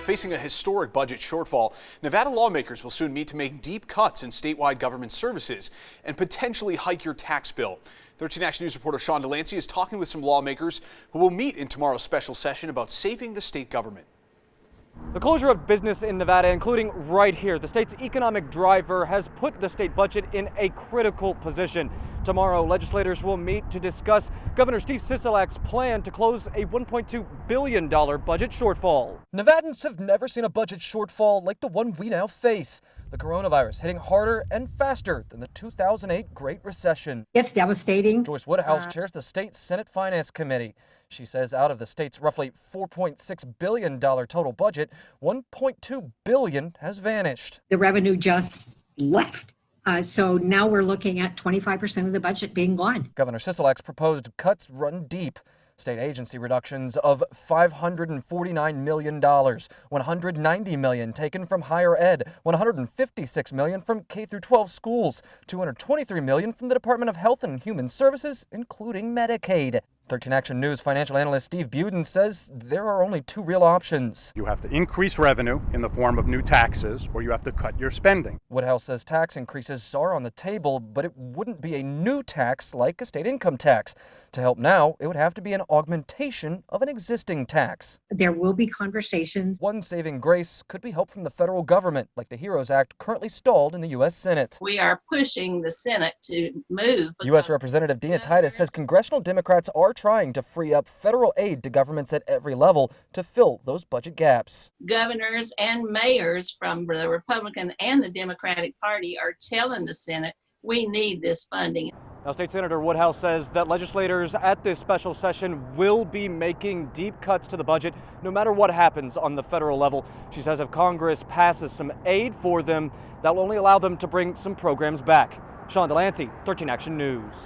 facing a historic budget shortfall. Nevada lawmakers will soon meet to make deep cuts in statewide government services and potentially hike your tax bill. 13 Action News reporter Sean Delancey is talking with some lawmakers who will meet in tomorrow's special session about saving the state government. The closure of business in Nevada, including right here, the state's economic driver, has put the state budget in a critical position. Tomorrow, legislators will meet to discuss Governor Steve Sisolak's plan to close a $1.2 billion budget shortfall. Nevadans have never seen a budget shortfall like the one we now face. The coronavirus hitting harder and faster than the 2008 Great Recession. It's devastating. Joyce Woodhouse chairs the state Senate Finance Committee. She says out of the state's roughly $4.6 billion total budget, $1.2 billion has vanished. The revenue just left. So now we're looking at 25% of the budget being gone. Governor Sisolak's proposed cuts run deep. State agency reductions of $549 million, $190 million taken from higher ed, $156 million from K-12 schools, $223 million from the Department of Health and Human Services, including Medicaid. 13 Action News financial analyst Steve Buden says there are only two real options. You have to increase revenue in the form of new taxes, or you have to cut your spending. Woodhouse says tax increases are on the table, but it wouldn't be a new tax like a state income tax. To help now, it would have to be an augmentation of an existing tax. There will be conversations. One saving grace could be help from the federal government, like the HEROES Act currently stalled in the U.S. Senate. We are pushing the Senate to move. U.S. Representative Dina Titus says congressional Democrats are trying to free up federal aid to governments at every level to fill those budget gaps. Governors and mayors from the Republican and the Democratic Party are telling the Senate we need this funding. Now, State Senator Woodhouse says that legislators at this special session will be making deep cuts to the budget no matter what happens on the federal level. She says if Congress passes some aid for them, that will only allow them to bring some programs back. Sean Delancey, 13 Action News.